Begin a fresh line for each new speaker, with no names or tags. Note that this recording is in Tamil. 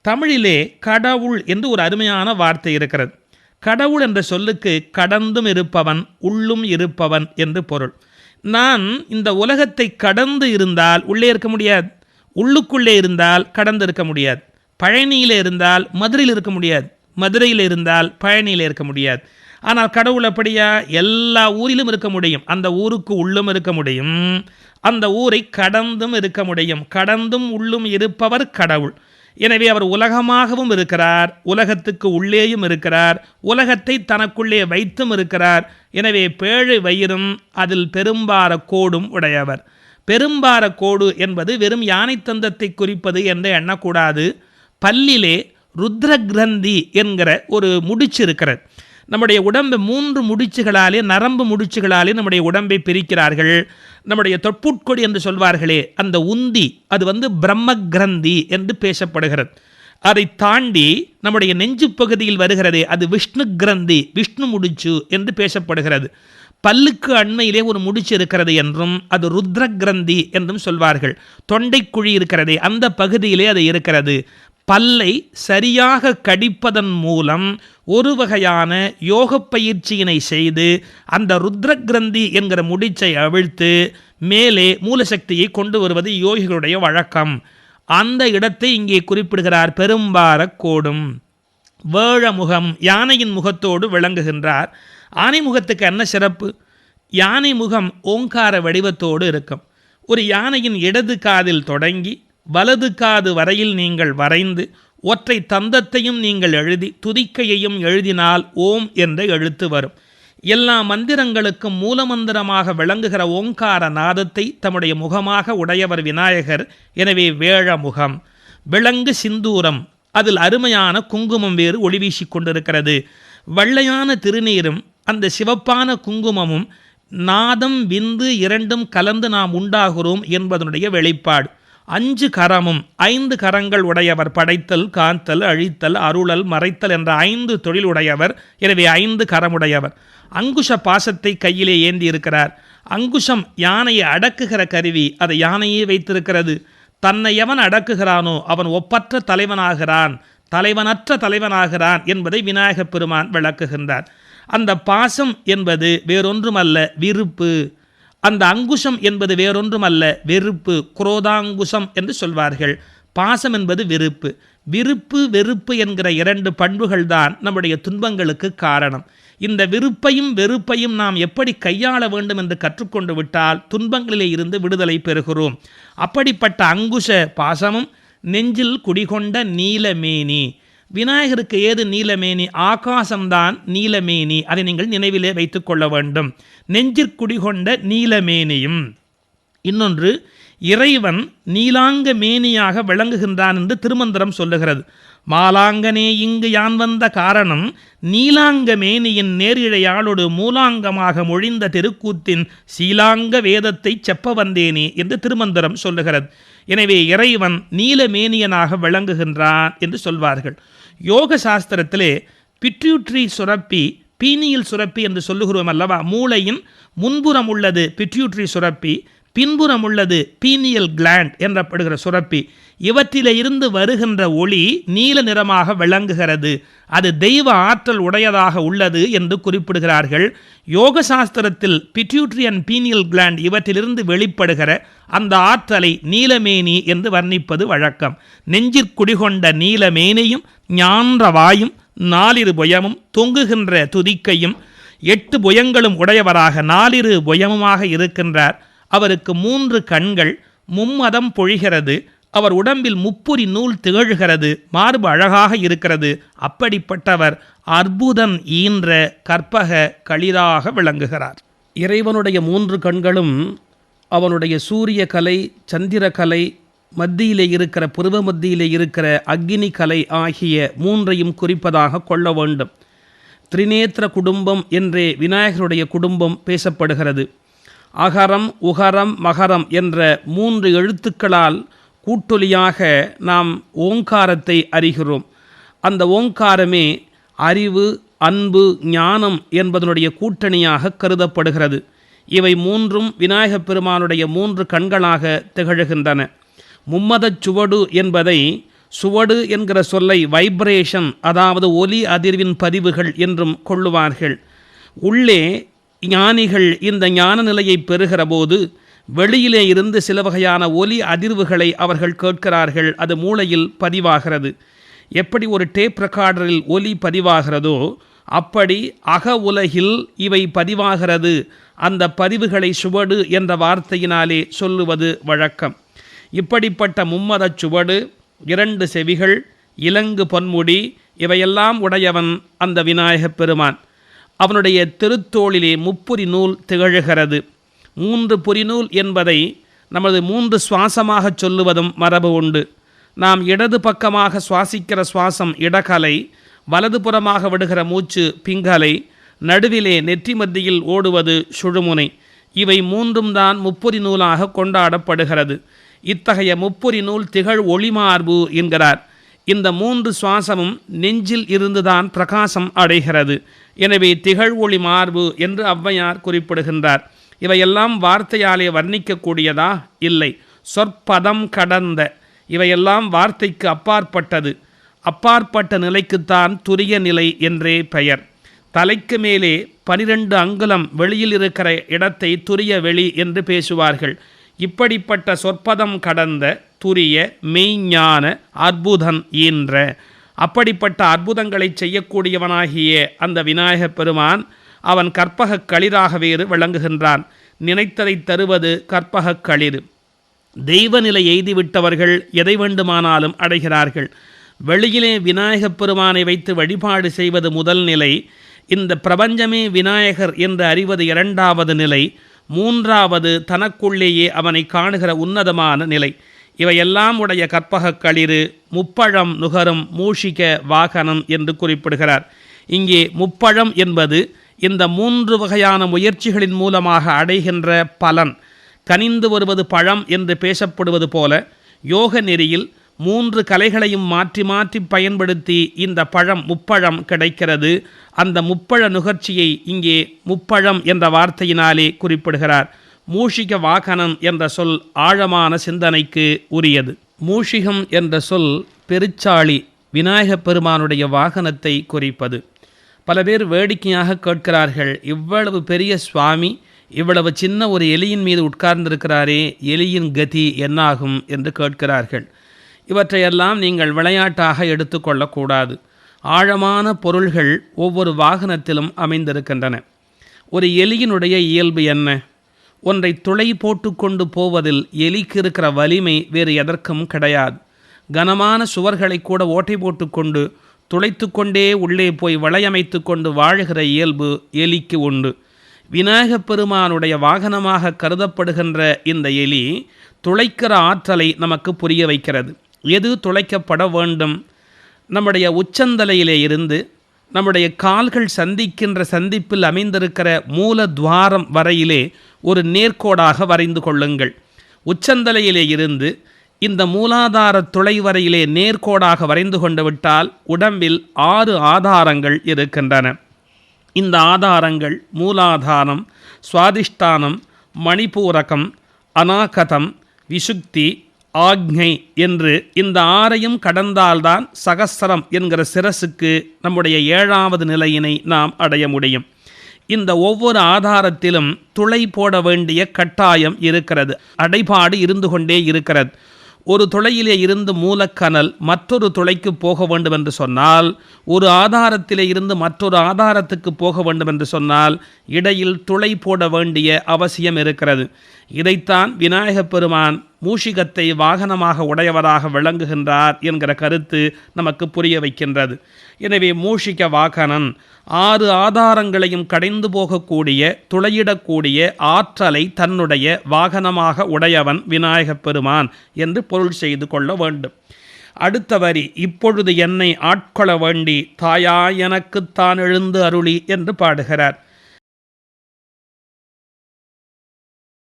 தமிழிலே கடவுள் என்று ஒரு அருமையான வார்த்தை இருக்கிறது. கடவுள் என்ற சொல்லுக்கு கடந்தும் இருப்பவன், உள்ளும் இருப்பவன் என்று பொருள். நான் இந்த உலகத்தை கடந்து இருந்தால் உள்ளே இருக்க முடியாது, உள்ளுக்குள்ளே இருந்தால் கடந்து இருக்க முடியாது. பழனியில் இருந்தால் மதுரையில் இருக்க முடியாது, மதுரையில் இருந்தால் பழனியில் இருக்க முடியாது. ஆனால் கடவுள் அப்படியா? எல்லா ஊரிலும் இருக்க முடியும், அந்த ஊருக்கு உள்ளும் இருக்க முடியும், அந்த ஊரை கடந்தும் இருக்க முடியும். கடந்தும் உள்ளும் இருப்பவர் கடவுள். எனவே அவர் உலகமாகவும் இருக்கிறார், உலகத்துக்கு உள்ளேயும் இருக்கிறார், உலகத்தை தனக்குள்ளே வைத்தும் இருக்கிறார். எனவே பேழை வயிறும் அதில் பெரும்பார கோடும் உடையவர். பெரும்பார கோடு என்பது வெறும் யானை தந்தத்தை குறிப்பது என்று எண்ணக்கூடாது. பல்லிலே ருத்ர கிரந்தி என்கிற ஒரு முடிச்சு இருக்கிறது. நம்முடைய உடம்பை 3 முடிச்சுகளாலே, நரம்பு முடிச்சுகளாலே நம்முடைய உடம்பை பிரிக்கிறார்கள். நம்முடைய தொட்புட்கொடி என்று சொல்வார்களே, அந்த உந்தி, அது பிரம்ம கிரந்தி என்று பேசப்படுகிறது. அதை தாண்டி நம்முடைய நெஞ்சு பகுதியில் வருகிறதே, அது விஷ்ணு கிரந்தி, விஷ்ணு முடிச்சு என்று பேசப்படுகிறது. பல்லுக்கு அண்மையிலே ஒரு முடிச்சு இருக்கிறது என்றும் அது ருத்ர கிரந்தி என்றும் சொல்வார்கள். தொண்டைக்குழி இருக்கிறதே, அந்த பகுதியிலே அது இருக்கிறது. பல்லை சரியாக கடிப்பதன் மூலம் ஒரு வகையான யோக பயிற்சியினை செய்து அந்த ருத்ர கிரந்தி என்கிற முடிச்சை அவிழ்த்து மேலே மூலசக்தியை கொண்டு வருவது யோகிகளுடைய வழக்கம். அந்த இடத்தை இங்கே குறிப்பிடுகிறார். பெரும்பார கோடும் வேழமுகம், யானையின் முகத்தோடு விளங்குகின்றார். ஆனை முகத்துக்கு என்ன சிறப்பு? யானை முகம் ஓங்கார வடிவத்தோடு இருக்கும். ஒரு யானையின் இடது காதில் தொடங்கி வலது காது வரையில் நீங்கள் வரைந்து ஒற்றை தந்தத்தையும் நீங்கள் எழுதி துதிக்கையையும் எழுதினால் ஓம் என்ற எழுத்து வரும். எல்லா மந்திரங்களுக்கும் மூலமந்திரமாக விளங்குகிற ஓங்கார நாதத்தை தம்முடைய முகமாக உடையவர் விநாயகர். எனவே வேழமுகம். விலங்கு சிந்தூரம், அதில் அருமையான குங்குமம் வேறு ஒளி வீசி கொண்டிருக்கிறது. வெள்ளையான திருநீரும் அந்த சிவப்பான குங்குமமும் நாதம் விந்து இரண்டும் கலந்து நாம் உண்டாகிறோம் என்பதனுடைய வெளிப்பாடு. 5 கரமும் 5 கரங்கள் உடையவர். படைத்தல், காத்தல், அழித்தல், அருளல், மறைத்தல் என்ற 5 தொழில் உடையவர். எனவே 5 கரமுடையவர். அங்குஷ பாசத்தை கையிலே ஏந்தி இருக்கிறார். அங்குஷம் யானையை அடக்குகிற கருவி, அதை யானையே வைத்திருக்கிறது. தன்னை எவன் அடக்குகிறானோ அவன் ஒப்பற்ற தலைவனாகிறான், தலைவனற்ற தலைவனாகிறான் என்பதை விநாயகப் பெருமான் விளக்குகின்றார். அந்த பாசம் என்பது வேறொன்றுமல்ல, விருப்பு. அந்த அங்குஷம் என்பது வேறொன்றுமல்ல, வெறுப்பு. குரோதாங்குஷம் என்று சொல்வார்கள். பாசம் என்பது விருப்பு. விருப்பு வெறுப்பு என்கிற 2 பண்புகள் தான் நம்முடைய துன்பங்களுக்கு காரணம். இந்த விருப்பையும் வெறுப்பையும் நாம் எப்படி கையாள வேண்டும் என்று கற்றுக்கொண்டு விட்டால் துன்பங்களிலே இருந்து விடுதலை பெறுகிறோம். அப்படிப்பட்ட அங்குஷ பாசமும் நெஞ்சில் குடிகொண்ட நீலமேனி. விநாயகருக்கு ஏது நீலமேனி? ஆகாசம்தான் நீலமேனி. அதை நீங்கள் நினைவிலே வைத்துக் கொள்ள வேண்டும். நெஞ்சிற்குடிகொண்ட நீலமேனியும். இன்னொன்று, இறைவன் நீலாங்க மேனியாக விளங்குகின்றான் என்று திருமந்திரம் சொல்லுகிறது. மாலாங்கனே இங்கு யான் வந்த காரணம் நீலாங்க மேனியின் நேரிழையாளோடு மூலாங்கமாக மொழிந்த திருக்கூத்தின் சீலாங்க வேதத்தை செப்ப வந்தேனே என்று திருமந்திரம் சொல்லுகிறது. எனவே இறைவன் நீலமேனியனாக விளங்குகின்றான் என்று சொல்வார்கள். யோக சாஸ்திரத்திலே பிட்யூட்ரி சுரப்பி, பீனியல் சுரப்பி என்று சொல்லுகிறோம் அல்லவா? மூளையின் முன்புறம் உள்ளது பிட்யூட்ரி சுரப்பி, பின்புறம் உள்ளது பீனியல் கிளாண்ட் எனப்படுகிற சுரப்பி. இவற்றிலே இருந்து வருகின்ற ஒளி நீல நிறமாக விளங்குகிறது. அது தெய்வ ஆற்றல் உடையதாக உள்ளது என்று குறிப்பிடுகிறார்கள். யோக சாஸ்திரத்தில் பிட்யூட்ரி அண்ட் பீனியல் கிளாண்ட் இவற்றிலிருந்து வெளிப்படுகிற அந்த ஆற்றலை நீலமேனி என்று வர்ணிப்பது வழக்கம். நெஞ்சிற்குடிகொண்ட நீலமேனியும் ஞான்ற வாயும் 4 புயமும் தொங்குகின்ற துதிக்கையும் 8 புயங்களும் உடையவராக 4 புயமுமாக இருக்கின்றார். அவருக்கு 3 கண்கள், மும்மதம் பொழிகிறது. அவர் உடம்பில் முப்புரி நூல் திகழ்கிறது. மார்பு அழகாக இருக்கிறது. அப்படிப்பட்டவர் அற்புதன் ஈன்ற கற்பக களிராக விளங்குகிறார். இறைவனுடைய 3 கண்களும் அவனுடைய சூரிய கலை, சந்திர கலை, மத்தியிலே இருக்கிற புருவ மத்தியிலே இருக்கிற அக்னி கலை ஆகிய 3ஐயும் குறிப்பதாக கொள்ள வேண்டும். திரிநேத்திர குடும்பம் என்றே விநாயகருடைய குடும்பம் பேசப்படுகிறது. அகரம், உகரம், மகரம் என்ற 3 எழுத்துக்களால் கூட்டொலியாக நாம் ஓங்காரத்தை அறிகிறோம். அந்த ஓங்காரமே அறிவு, அன்பு, ஞானம் என்பதனுடைய கூட்டணியாக கருதப்படுகிறது. இவை 3ம் விநாயகப் பெருமானுடைய 3 கண்களாக திகழ்கின்றன. மும்மதச் சுவடு என்பதை சுவடு என்கிற சொல்லை வைப்ரேஷன், அதாவது ஒலி அதிர்வின் பதிவுகள் என்றும் கொள்ளுவார்கள். உள்ளே ஞானிகள் இந்த ஞான நிலையை பெறுகிற போது வெளியிலே இருந்து சில வகையான ஒலி அதிர்வுகளை அவர்கள் கேட்கிறார்கள். அது மூளையில் பதிவாகிறது. எப்படி ஒரு டேப் ரெக்கார்டரில் ஒலி பதிவாகிறதோ அப்படி அக உலகில் இவை பதிவாகிறது. அந்த பதிவுகளை சுவடு என்ற வார்த்தையினாலே சொல்லுவது வழக்கம். இப்படிப்பட்ட மும்மதச் சுவடு, 2 செவிகள், இலங்கு பொன்முடி இவையெல்லாம் உடையவன் அந்த விநாயகப் பெருமான். அவனுடைய திருத்தோளிலே முப்புரி நூல் திகழ்கிறது. 3 புரிநூல் என்பதை நமது 3 சுவாசமாக சொல்லுவதும் மரபு உண்டு. நாம் இடது பக்கமாக சுவாசிக்கிற சுவாசம் இடகலை, வலது புறமாக விடுகிற மூச்சு பிங்கலை, நடுவிலே நெற்றி மத்தியில் ஓடுவது சுழுமுனை. இவை 3ம் தான் முப்புரி நூலாக கொண்டாடப்படுகிறது. இத்தகைய முப்புரி நூல் திகழ் ஒளிமார்பு என்கிறார். இந்த 3 சுவாசமும் நெஞ்சில் இருந்துதான் பிரகாசம் அடைகிறது. எனவே திகழ் ஒளி மார்பு என்று ஔவையார் குறிப்பிடுகின்றார். இவையெல்லாம் வார்த்தையாலே வர்ணிக்கக்கூடியதா? இல்லை, சொற்பதம் கடந்த. இவையெல்லாம் வார்த்தைக்கு அப்பாற்பட்டது. அப்பாற்பட்ட நிலைக்குத்தான் துரிய நிலை என்றே பெயர். தலைக்கு மேலே 12 அங்குலம் வெளியில் இருக்கிற இடத்தை துரிய வெளி என்று பேசுவார்கள். இப்படிப்பட்ட சொற்பதம் கடந்த துரிய மெய்ஞான அற்புதன் ஈன்ற, அப்படிப்பட்ட அற்புதங்களை செய்யக்கூடியவனாகிய அந்த விநாயகப் பெருமான் அவன் கற்பகக் களிராக வேறு விளங்குகின்றான். நினைத்ததை தருவது கற்பகக் களிறு. தெய்வ நிலை எய்திவிட்டவர்கள் எதை வேண்டுமானாலும் அடைகிறார்கள். வெளியிலே விநாயகப் பெருமானை வைத்து வழிபாடு செய்வது முதல் நிலை. இந்த பிரபஞ்சமே விநாயகர் என்று அறிவது 2வது நிலை. 3வது தனக்குள்ளேயே அவனை காணுகிற உன்னதமான நிலை. இவையெல்லாம் உடைய கற்பகக் களிறு முப்பழம் நுகரும் மூஷிக வாகனம் என்று குறிப்பிடுகிறார். இங்கே முப்பழம் என்பது இந்த 3 வகையான முயற்சிகளின் மூலமாக அடைகின்ற பலன். கனிந்து வருவது பழம் என்று பேசப்படுவது போல யோக நெறியில் 3 கலைகளையும் மாற்றி மாற்றி பயன்படுத்தி இந்த பழம் முப்பழம் கிடைக்கிறது. அந்த முப்பழ நுகர்ச்சியை இங்கே முப்பழம் என்ற வார்த்தையினாலே குறிப்பிடுகிறார். மூஷிக வாகனம் என்ற சொல் ஆழமான சிந்தனைக்கு உரியது. மூஷிகம் என்ற சொல் பெருச்சாளி, விநாயகப் பெருமானுடைய வாகனத்தை குறிப்பது. பல பேர் வேடிக்கையாக கேட்கிறார்கள், இவ்வளவு பெரிய சுவாமி இவ்வளவு சின்ன ஒரு எலியின் மீது உட்கார்ந்திருக்கிறாரே, எலியின் கதி என்னாகும் என்று கேட்கிறார்கள். இவற்றையெல்லாம் நீங்கள் விளையாட்டாக எடுத்துக்கொள்ளக்கூடாது. ஆழமான பொருள்கள் ஒவ்வொரு வாகனத்திலும் அமைந்திருக்கின்றன. ஒரு எலியினுடைய இயல்பு என்ன? ஒன்றை துளை போட்டு கொண்டு போவதில் எலிக்கு இருக்கிற வலிமை வேறு எதற்கும் கிடையாது. கனமான சுவர்களை கூட ஓட்டை போட்டு கொண்டு துளைத்து கொண்டே உள்ளே போய் வளையமைத்து கொண்டு வாழுகிற இயல்பு எலிக்கு உண்டு. விநாயகப் பெருமானுடைய வாகனமாக கருதப்படுகின்ற இந்த எலி துளைக்கிற ஆற்றலை நமக்கு புரிய வைக்கிறது. எது துளைக்கப்பட வேண்டும்? நம்முடைய உச்சந்தலையிலே இருந்து நம்முடைய கால்கள் சந்திக்கின்ற சந்திப்பில் அமைந்திருக்கிற மூல துவாரம் வரையிலே ஒரு நேர்கோடாக வரைந்து கொள்ளுங்கள். உச்சந்தலையிலே இருந்து இந்த மூலாதார துளை வரையிலே நேர்கோடாக வரைந்து கொண்டு விட்டால் உடம்பில் 6 ஆதாரங்கள் இருக்கின்றன. இந்த ஆதாரங்கள் மூலாதாரம், சுவாதிஷ்டானம், மணிபூரகம், அநாகதம், விசுக்தி, ஆக்ஞை என்று இந்த 6ஐயும் கடந்தால்தான் சகஸ்ரம் என்கிற சிரசுக்கு நம்முடைய 7வது நிலையினை நாம் அடைய முடியும். இந்த ஒவ்வொரு ஆதாரத்திலும் துளை போட வேண்டிய கட்டாயம் இருக்கிறது. அடைபாடு இருந்து கொண்டே இருக்கிறது. ஒரு துளையிலே இருந்து மூலக்கனல் மற்றொரு துளைக்கு போக வேண்டும் என்று சொன்னால், ஒரு ஆதாரத்திலே இருந்து மற்றொரு ஆதாரத்துக்கு போக வேண்டும் என்று சொன்னால் இடையில் துளை போட வேண்டிய அவசியம் இருக்கிறது. இதைத்தான் விநாயகப் பெருமான் மூஷிகத்தை வாகனமாக உடையவராக விளங்குகின்றார் என்கிற கருத்து நமக்கு புரிய வைக்கின்றது. எனவே மூஷிக வாகனன் 6 ஆதாரங்களையும் கடைந்து போகக்கூடிய, துளையிடக்கூடிய ஆற்றலை தன்னுடைய வாகனமாக உடையவன் விநாயகப் பெருமான் என்று பொருள் செய்து கொள்ள வேண்டும். அடுத்த வரி, இப்பொழுது என்னை ஆட்கொள்ள வேண்டி தாயா எனக்குத்தான் எழுந்து அருளி என்று பாடுகிறார்.